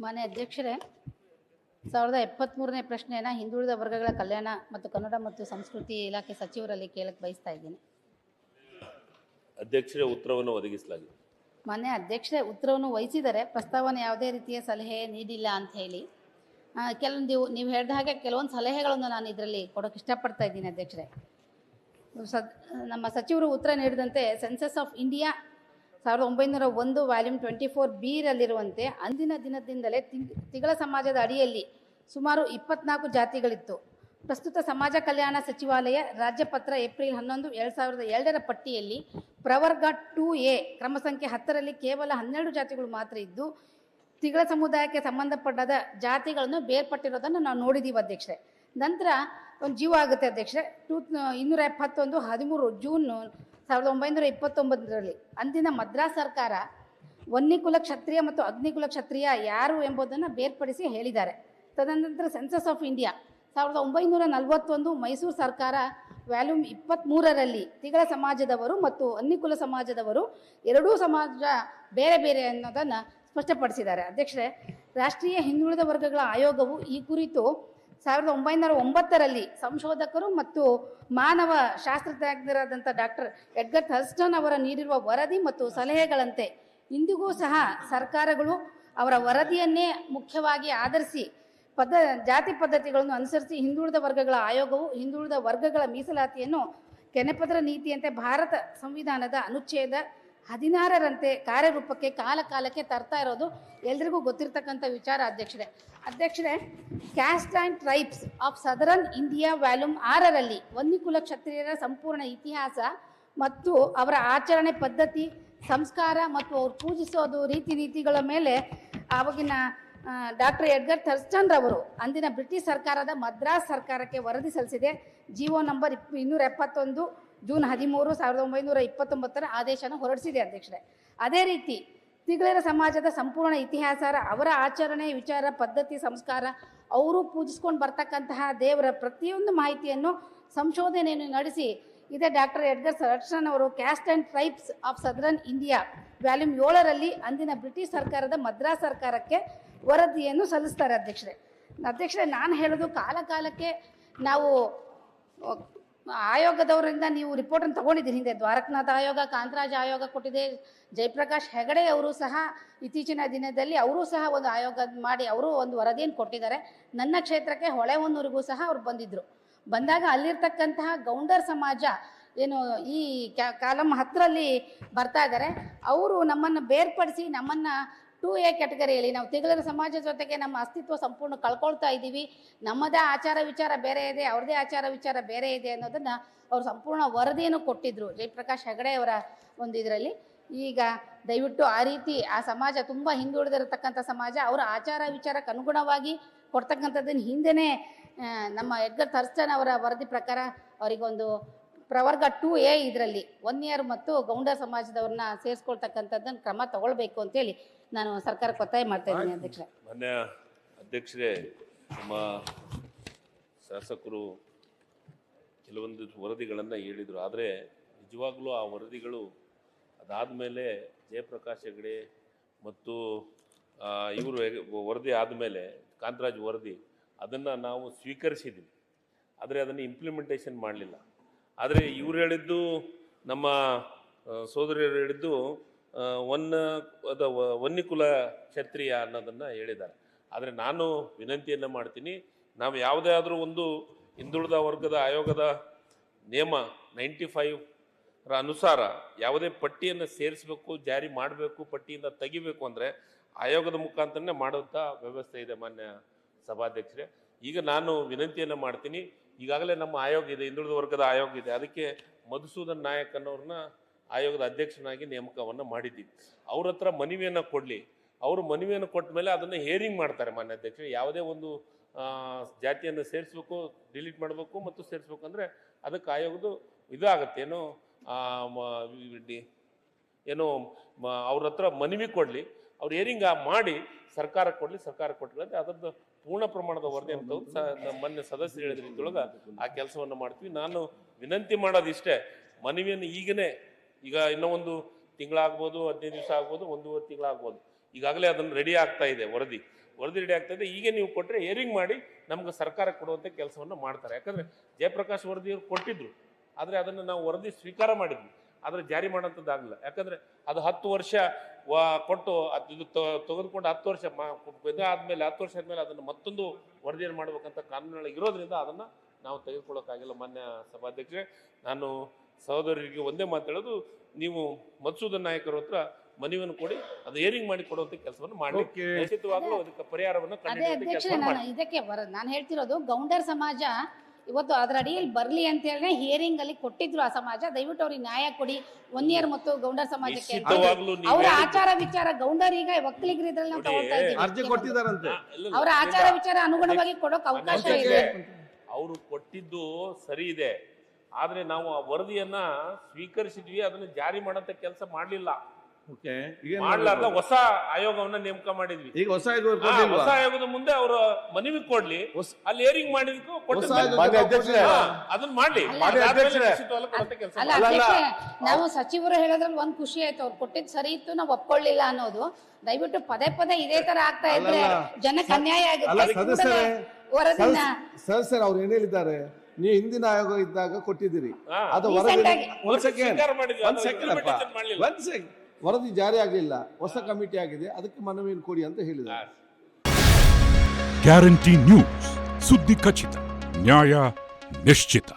ಮಾನ್ಯ ಅಧ್ಯಕ್ಷರೇ, 1073ನೇ ಪ್ರಶ್ನೆಯನ್ನು ಹಿಂದುಳಿದ ವರ್ಗಗಳ ಕಲ್ಯಾಣ ಮತ್ತು ಕನ್ನಡ ಮತ್ತು ಸಂಸ್ಕೃತಿ ಇಲಾಖೆ ಸಚಿವರಲ್ಲಿ ಕೇಳಕ್ಕೆ ಬಯಸ್ತಾ ಇದ್ದೀನಿ. ಅಧ್ಯಕ್ಷರೇ, ಉತ್ತರವನ್ನು ಒದಗಿಸಲಾಗಿದೆ. ಮಾನ್ಯ ಅಧ್ಯಕ್ಷರೇ, ಉತ್ತರವನ್ನು ವಹಿಸಿದರೆ ಪ್ರಸ್ತಾವನೆ ಯಾವುದೇ ರೀತಿಯ ಸಲಹೆ ನೀಡಿಲ್ಲ ಅಂತ ಹೇಳಿ ಕೆಲವೊಂದು ನೀವು ಹೇಳಿದ ಹಾಗೆ ಕೆಲವೊಂದು ಸಲಹೆಗಳನ್ನು ನಾನು ಇದರಲ್ಲಿ ಕೊಡೋಕ್ಕೆ ಇಷ್ಟಪಡ್ತಾ ಇದ್ದೀನಿ. ಅಧ್ಯಕ್ಷರೇ, ನಮ್ಮ ಸಚಿವರು ಉತ್ತರ ನೀಡಿದಂತೆ census of India 1901 volume 24B ರಲ್ಲಿರುವಂತೆ ಅಂದಿನ ದಿನದಿಂದಲೇ ತಿಗಳ ಸಮಾಜದ ಅಡಿಯಲ್ಲಿ ಸುಮಾರು 24 ಜಾತಿಗಳಿತ್ತು. ಪ್ರಸ್ತುತ ಸಮಾಜ ಕಲ್ಯಾಣ ಸಚಿವಾಲಯ ರಾಜ್ಯಪತ್ರ ಏಪ್ರಿಲ್ 11, 2002ರ ಪಟ್ಟಿಯಲ್ಲಿ ಪ್ರವರ್ಗ 2A ಕ್ರಮ ಸಂಖ್ಯೆ 10ರಲ್ಲಿ ಕೇವಲ 12 ಜಾತಿಗಳು ಮಾತ್ರ ಇದ್ದು ತಿಗಳ ಸಮುದಾಯಕ್ಕೆ ಸಂಬಂಧಪಟ್ಟಾದ ಜಾತಿಗಳನ್ನು ಬೇರ್ಪಟ್ಟಿರೋದನ್ನು ನಾವು ನೋಡಿದ್ದೀವಿ ಅಧ್ಯಕ್ಷರೇ. ನಂತರ ಒಂದು ಜೀವ ಆಗುತ್ತೆ ಅಧ್ಯಕ್ಷರೇ. 271 13 ಜೂನ್ 1929ರಲ್ಲಿ ಅಂದಿನ ಮದ್ರಾಸ್ ಸರ್ಕಾರ ವನ್ನಿಕುಲ ಕ್ಷತ್ರಿಯ ಮತ್ತು ಅಗ್ನಿಕುಲ ಕ್ಷತ್ರಿಯ ಯಾರು ಎಂಬುದನ್ನು ಬೇರ್ಪಡಿಸಿ ಹೇಳಿದ್ದಾರೆ. ತದನಂತರ ಸೆನ್ಸಸ್ ಆಫ್ ಇಂಡಿಯಾ 1941 ಮೈಸೂರು ಸರ್ಕಾರ ವ್ಯಾಲ್ಯೂಮ್ 23ರಲ್ಲಿ ತಿಗಳ ಸಮಾಜದವರು ಮತ್ತು ಅಗ್ನಿಕುಲ ಸಮಾಜದವರು ಎರಡೂ ಸಮಾಜ ಬೇರೆ ಬೇರೆ ಅನ್ನೋದನ್ನು ಸ್ಪಷ್ಟಪಡಿಸಿದ್ದಾರೆ. ಅಧ್ಯಕ್ಷರೇ, ರಾಷ್ಟ್ರೀಯ ಹಿಂದುಳಿದ ವರ್ಗಗಳ ಆಯೋಗವು ಈ ಕುರಿತು 1909ರಲ್ಲಿ ಸಂಶೋಧಕರು ಮತ್ತು ಮಾನವ ಶಾಸ್ತ್ರಜ್ಞರಾದಂಥ ಡಾಕ್ಟರ್ ಎಡ್ಗರ್ ಥರ್ಸ್ಟನ್ ಅವರ ನೀಡಿರುವ ವರದಿ ಮತ್ತು ಸಲಹೆಗಳಂತೆ ಇಂದಿಗೂ ಸಹ ಸರ್ಕಾರಗಳು ಅವರ ವರದಿಯನ್ನೇ ಮುಖ್ಯವಾಗಿ ಆಧರಿಸಿ ಜಾತಿ ಪದ್ಧತಿಗಳನ್ನು ಅನುಸರಿಸಿ ಹಿಂದುಳಿದ ವರ್ಗಗಳ ಆಯೋಗವು ಹಿಂದುಳಿದ ವರ್ಗಗಳ ಮೀಸಲಾತಿಯನ್ನು ಕೆನೆಪದರ ನೀತಿಯಂತೆ ಭಾರತ ಸಂವಿಧಾನದ ಅನುಚ್ಛೇದ 16ರಂತೆ ಕಾರ್ಯರೂಪಕ್ಕೆ ಕಾಲಕ್ಕೆ ತರ್ತಾ ಇರೋದು ಎಲ್ರಿಗೂ ಗೊತ್ತಿರ್ತಕ್ಕಂಥ ವಿಚಾರ. ಅಧ್ಯಕ್ಷರೇ, caste and tribes of southern India volume 6ರಲ್ಲಿ ವನ್ನಿಕುಲ ಕ್ಷತ್ರಿಯರ ಸಂಪೂರ್ಣ ಇತಿಹಾಸ ಮತ್ತು ಅವರ ಆಚರಣೆ ಪದ್ಧತಿ, ಸಂಸ್ಕಾರ ಮತ್ತು ಅವ್ರು ಪೂಜಿಸೋದು ರೀತಿ ನೀತಿಗಳ ಮೇಲೆ ಆವಾಗಿನ ಡಾಕ್ಟರ್ ಎಡ್ಗರ್ ಥರ್ಸ್ಟನ್ ರವರು ಅಂದಿನ ಬ್ರಿಟಿಷ್ ಸರ್ಕಾರದ ಮದ್ರಾಸ್ ಸರ್ಕಾರಕ್ಕೆ ವರದಿ ಸಲ್ಲಿಸಿದೆ. ಜಿಒ ನಂಬರ್ 271 ಜೂನ್ 13, 1929ರ ಆದೇಶನ ಹೊರಡಿಸಿದೆ. ಅಧ್ಯಕ್ಷರೇ, ಅದೇ ರೀತಿ ತಿಗಳರ ಸಮಾಜದ ಸಂಪೂರ್ಣ ಇತಿಹಾಸ, ಅವರ ಆಚರಣೆ, ವಿಚಾರ, ಪದ್ಧತಿ, ಸಂಸ್ಕಾರ, ಅವರು ಪೂಜಿಸ್ಕೊಂಡು ಬರ್ತಕ್ಕಂತಹ ದೇವರ ಪ್ರತಿಯೊಂದು ಮಾಹಿತಿಯನ್ನು ಸಂಶೋಧನೆಯನ್ನು ನಡೆಸಿ ಇದೇ ಡಾಕ್ಟರ್ ಎಡ್ಗರ್ ಥರ್ಸ್ಟನ್ ಅವರು caste and tribes of southern India volume 7ರಲ್ಲಿ ಅಂದಿನ ಬ್ರಿಟಿಷ್ ಸರ್ಕಾರದ ಮದ್ರಾಸ್ ಸರ್ಕಾರಕ್ಕೆ ವರದಿಯನ್ನು ಸಲ್ಲಿಸ್ತಾರೆ. ಅಧ್ಯಕ್ಷರೇ, ನಾನು ಹೇಳೋದು ಕಾಲಕ್ಕೆ ನಾವು ಆಯೋಗದವರಿಂದ ನೀವು ರಿಪೋರ್ಟನ್ನು ತಗೊಂಡಿದ್ದೀರಿ. ಹಿಂದೆ ದ್ವಾರಕನಾಥ್ ಆಯೋಗ, ಕಾಂತರಾಜ್ ಆಯೋಗ ಕೊಟ್ಟಿದೆ. ಜಯಪ್ರಕಾಶ್ ಹೆಗಡೆ ಅವರು ಸಹ ಇತ್ತೀಚಿನ ದಿನದಲ್ಲಿ ಅವರು ಸಹ ಒಂದು ಆಯೋಗ ಮಾಡಿ ಅವರು ಒಂದು ವರದಿಯನ್ನು ಕೊಟ್ಟಿದ್ದಾರೆ. ನನ್ನ ಕ್ಷೇತ್ರಕ್ಕೆ ಹೊಳೆಹೊನ್ನೂರಿಗೂ ಸಹ ಅವರು ಬಂದಾಗ ಅಲ್ಲಿರ್ತಕ್ಕಂತಹ ಗೌಂಡರ್ ಸಮಾಜ ಏನು ಈ ಕಾಲಮ್ 10ರಲ್ಲಿ ಬರ್ತಾ ಇದ್ದಾರೆ. ಅವರು ನಮ್ಮನ್ನು ಬೇರ್ಪಡಿಸಿ ನಮ್ಮನ್ನು 2A ಕ್ಯಾಟಗರಿಯಲ್ಲಿ ನಾವು ತಿಗಳರ ಸಮಾಜದ ಜೊತೆಗೆ ನಮ್ಮ ಅಸ್ತಿತ್ವ ಸಂಪೂರ್ಣ ಕಳ್ಕೊಳ್ತಾ ಇದ್ದೀವಿ, ನಮ್ಮದೇ ಆಚಾರ ವಿಚಾರ ಬೇರೆ ಇದೆ, ಅವ್ರದ್ದೇ ಆಚಾರ ವಿಚಾರ ಬೇರೆ ಇದೆ ಅನ್ನೋದನ್ನು ಅವರು ಸಂಪೂರ್ಣ ವರದಿಯನ್ನು ಕೊಟ್ಟಿದ್ದರು ಜಯಪ್ರಕಾಶ್ ಹೆಗಡೆ ಅವರ ಒಂದು ಇದರಲ್ಲಿ. ಈಗ ದಯವಿಟ್ಟು ಆ ರೀತಿ ಆ ಸಮಾಜ ತುಂಬ ಹಿಂದುಳಿದಿರತಕ್ಕಂಥ ಸಮಾಜ ಅವರ ಆಚಾರ ವಿಚಾರಕ್ಕೆ ಅನುಗುಣವಾಗಿ ಕೊಡ್ತಕ್ಕಂಥದ್ದನ್ನು ಹಿಂದೆಯೇ ನಮ್ಮ ಎಡ್ಗರ್ ಥರ್ಸ್ಟನ್ ಅವರ ವರದಿ ಪ್ರಕಾರ ಅವರಿಗೊಂದು ಪ್ರವರ್ಗ 2A ಇದರಲ್ಲಿ ವನ್ನಿಯರ್ ಮತ್ತು ಗೌಂಡರ್ ಸಮಾಜದವ್ರನ್ನ ಸೇರಿಸ್ಕೊಳ್ತಕ್ಕಂಥದ್ದನ್ನು ಕ್ರಮ ತಗೊಳ್ಬೇಕು ಅಂತೇಳಿ ನಾನು ಸರ್ಕಾರಕ್ಕೆ ಒತ್ತಾಯ ಮಾಡ್ತಾ ಇದ್ದೀನಿ. ಅಧ್ಯಕ್ಷರೇ, ಮಾನ್ಯ ಅಧ್ಯಕ್ಷರೇ, ನಮ್ಮ ಶಾಸಕರು ಕೆಲವೊಂದು ವರದಿಗಳನ್ನು ಹೇಳಿದರು. ಆದರೆ ನಿಜವಾಗ್ಲೂ ಆ ವರದಿಗಳು ಅದಾದಮೇಲೆ ಜಯಪ್ರಕಾಶ್ ಹೆಗಡೆ ಮತ್ತು ಇವರು ವರದಿ ಆದಮೇಲೆ ಕಾಂತರಾಜ್ ವರದಿ ಅದನ್ನು ನಾವು ಸ್ವೀಕರಿಸಿದ್ವಿ. ಆದರೆ ಅದನ್ನು ಇಂಪ್ಲಿಮೆಂಟೇಷನ್ ಮಾಡಲಿಲ್ಲ. ಆದರೆ ಇವ್ರು ಹೇಳಿದ್ದು, ನಮ್ಮ ಸೋದರಿಯರು ಹೇಳಿದ್ದು ವನ್ನಿಕುಲ ಕ್ಷತ್ರಿಯ ಅನ್ನೋದನ್ನು ಹೇಳಿದ್ದಾರೆ. ಆದರೆ ನಾನು ವಿನಂತಿಯನ್ನು ಮಾಡ್ತೀನಿ, ನಾವು ಯಾವುದೇ ಆದರೂ ಒಂದು ಹಿಂದುಳಿದ ವರ್ಗದ ಆಯೋಗದ ನಿಯಮ 95ರ ಅನುಸಾರ ಯಾವುದೇ ಪಟ್ಟಿಯನ್ನು ಸೇರಿಸಬೇಕು, ಜಾರಿ ಮಾಡಬೇಕು, ಪಟ್ಟಿಯಿಂದ ತೆಗಿಬೇಕು ಅಂದರೆ ಆಯೋಗದ ಮುಖಾಂತರನೇ ಮಾಡುತ್ತಾ ವ್ಯವಸ್ಥೆ ಇದೆ. ಮಾನ್ಯ ಸಭಾಧ್ಯಕ್ಷರೇ, ಈಗ ನಾನು ವಿನಂತಿಯನ್ನು ಮಾಡ್ತೀನಿ, ಈಗಾಗಲೇ ನಮ್ಮ ಆಯೋಗ ಇದೆ, ಹಿಂದುಳಿದ ವರ್ಗದ ಆಯೋಗ ಇದೆ, ಅದಕ್ಕೆ ಮಧುಸೂದನ್ ನಾಯಕ್ ಅನ್ನೋರನ್ನ ಆಯೋಗದ ಅಧ್ಯಕ್ಷನಾಗಿ ನೇಮಕವನ್ನು ಮಾಡಿದ್ದೀವಿ. ಅವ್ರ ಹತ್ರ ಮನವಿಯನ್ನು ಕೊಡಲಿ. ಅವರು ಮನವಿಯನ್ನು ಕೊಟ್ಟ ಮೇಲೆ ಅದನ್ನು ಹೇರಿಂಗ್ ಮಾಡ್ತಾರೆ. ಮಾನ್ಯ ಅಧ್ಯಕ್ಷರೇ, ಯಾವುದೇ ಒಂದು ಜಾತಿಯನ್ನು ಸೇರಿಸ್ಬೇಕು, ಡಿಲೀಟ್ ಮಾಡಬೇಕು ಮತ್ತು ಸೇರಿಸ್ಬೇಕು ಅಂದರೆ ಅದಕ್ಕೆ ಆಯೋಗದ್ದು ಇದಾಗತ್ತೆ. ಏನೋ ಅವ್ರ ಹತ್ರ ಮನವಿ ಕೊಡಲಿ, ಅವ್ರು ಹೇರಿಂಗ್ ಮಾಡಿ ಸರ್ಕಾರಕ್ಕೆ ಕೊಡಲಿ. ಸರ್ಕಾರ ಕೊಟ್ಟರೆ ಅದರದ್ದು ಪೂರ್ಣ ಪ್ರಮಾಣದ ವರದಿ ಅಂತ ಮೊನ್ನೆ ಸದಸ್ಯರು ಹೇಳಿದ ರೀತಿಯೊಳಗೆ ಆ ಕೆಲಸವನ್ನು ಮಾಡ್ತೀವಿ. ನಾನು ವಿನಂತಿ ಮಾಡೋದಿಷ್ಟೇ, ಮನವಿಯನ್ನು ಈಗ ಇನ್ನೂ ಒಂದು ತಿಂಗಳಾಗ್ಬೋದು, 15 ದಿವಸ ಆಗ್ಬೋದು, 1.5 ತಿಂಗಳಾಗ್ಬೋದು. ಈಗಾಗಲೇ ಅದನ್ನು ರೆಡಿ ಆಗ್ತಾ ಇದೆ. ವರದಿ ರೆಡಿ ಆಗ್ತದೆ. ಈಗ ನೀವು ಕೊಟ್ಟರೆ ಹಿಯರಿಂಗ್ ಮಾಡಿ ನಮ್ಗೆ ಸರ್ಕಾರ ಕೊಡುವಂಥ ಕೆಲಸವನ್ನು ಮಾಡ್ತಾರೆ. ಯಾಕಂದರೆ ಜಯಪ್ರಕಾಶ್ ವರದಿಯವರು ಕೊಟ್ಟಿದ್ರು, ಆದರೆ ಅದನ್ನು ನಾವು ವರದಿ ಸ್ವೀಕಾರ ಮಾಡಿದ್ವಿ, ಆದರೆ ಜಾರಿ ಮಾಡೋಂಥದ್ದಾಗಲಿಲ್ಲ. ಯಾಕಂದರೆ ಅದು 10 ವರ್ಷ ಕೊಟ್ಟು ಇದು ತೆಗೆದುಕೊಂಡು 10 ವರ್ಷ ಆದಮೇಲೆ 10 ವರ್ಷ ಆದಮೇಲೆ ಅದನ್ನು ಮತ್ತೊಂದು ವರದಿಯನ್ನು ಮಾಡಬೇಕಂತ ಕಾನೂನುಗಳಿಗೆ ಇರೋದ್ರಿಂದ ಅದನ್ನು ನಾವು ತೆಗೆದುಕೊಳ್ಳೋಕ್ಕಾಗಿಲ್ಲ. ಮಾನ್ಯ ಸಭಾಧ್ಯಕ್ಷರೇ, ನಾನು ಸಹೋದರರಿಗೆ ಒಂದೇ ಮಾತಾಡೋದು, ನೀವು ಮಧುಸೂದನ್ ನಾಯಕರ ಹತ್ರ ಮನವಿಯನ್ನು ಕೊಡಿ, ಅದು ಹಿಯರಿಂಗ್ ಮಾಡಿ ಕೊಡುವಂತ ಕೆಲಸವನ್ನು ಮಾಡಿ, ಖಚಿತವಾಗ್ಲೂ ಅದಕ್ಕೆ ಪರಿಹಾರವನ್ನು ಇದಕ್ಕೆ ನಾನು ಹೇಳ್ತಿರೋದು, ಗೌಂಡರ್ ಸಮಾಜ ಇವತ್ತು ಅದರ ಅಡಿಯಲ್ಲಿ ಬರಲಿ ಅಂತ ಹೇಳಿ ಹಿಯರಿಂಗ್ ಅಲ್ಲಿ ಕೊಟ್ಟಿದ್ರು ಆ ಸಮಾಜ. ದಯವಿಟ್ಟು ಅವ್ರಿಗೆ ನ್ಯಾಯ ಕೊಡಿ. 1 ಇಯರ್ ಮತ್ತು ಗೌಂಡರ್ ಸಮಾಜಕ್ಕೆ ಅವರ ಆಚಾರ ವಿಚಾರ ಗೌಂಡರ್ ಈಗ ಒಕ್ಕಲಿಗರ ಇದ್ರಲ್ಲಿ ನಾವು ತಗೊಳ್ತಾ ಇದ್ದೀವಿ. ಅವರ ಆಚಾರ ವಿಚಾರ ಅನುಗುಣವಾಗಿ ಕೊಡೋಕೆ ಅವಕಾಶ ಇದೆ. ಅವರು ಕೊಟ್ಟಿದ್ದು ಸರಿ ಇದೆ, ಆದ್ರೆ ನಾವು ಆ ವರದಿಯನ್ನ ಸ್ವೀಕರಿಸಿದ್ವಿ, ಅದನ್ನ ಜಾರಿ ಮಾಡಂತ ಕೆಲಸ ಮಾಡ್ಲಿಲ್ಲ. ಮಾಡ್ಲಾರ್ದ ಹೊಸ ಆಯೋಗವನ್ನ ನೇಮಕ ಮಾಡಿದ್ವಿ. ಈಗ ಹೊಸ ಆಯೋಗದ ಮುಂದೆ ಅವರು ಮನವಿ ಕೊಡ್ಲಿ, ಅಲ್ಲಿ ಹಿಯರಿಂಗ್ ಮಾಡಿದ್ಕು ಅದನ್ನ ಮಾಡ್ಲಿ. ನಾವು ಸಚಿವರು ಹೇಳೋದ್ರಲ್ಲಿ ಒಂದ್ ಖುಷಿ ಆಯ್ತು, ಅವ್ರು ಕೊಟ್ಟಿದ್ ಸರಿ ಇತ್ತು, ನಾವು ಒಪ್ಕೊಳ್ಳಿಲ್ಲ ಅನ್ನೋದು. ದಯವಿಟ್ಟು ಪದೇ ಪದೇ ಇದೇ ತರ ಆಗ್ತಾ ಇದ್ರೆ ಜನಕ್ಕೆ ಅನ್ಯಾಯ ಆಗುತ್ತೆ. ಸರ್ ಅವ್ರು ಏನ್ ಹೇಳಿದ್ದಾರೆ, ನೀವು ಹಿಂದಿನ ಆಯೋಗ ಇದ್ದಾಗ ಕೊಟ್ಟಿದ್ದೀರಿ, ಅದು ವರದಿ ಜಾರಿ ಆಗಲಿಲ್ಲ, ಹೊಸ ಕಮಿಟಿ ಆಗಿದೆ, ಅದಕ್ಕೆ ಮನವಿಯನ್ನು ಕೊಡಿ ಅಂತ ಹೇಳಿದ್ದಾರೆ. ಗ್ಯಾರಂಟಿ ನ್ಯೂಸ್, ಸುದ್ದಿ ಖಚಿತ, ನ್ಯಾಯ ನಿಶ್ಚಿತ.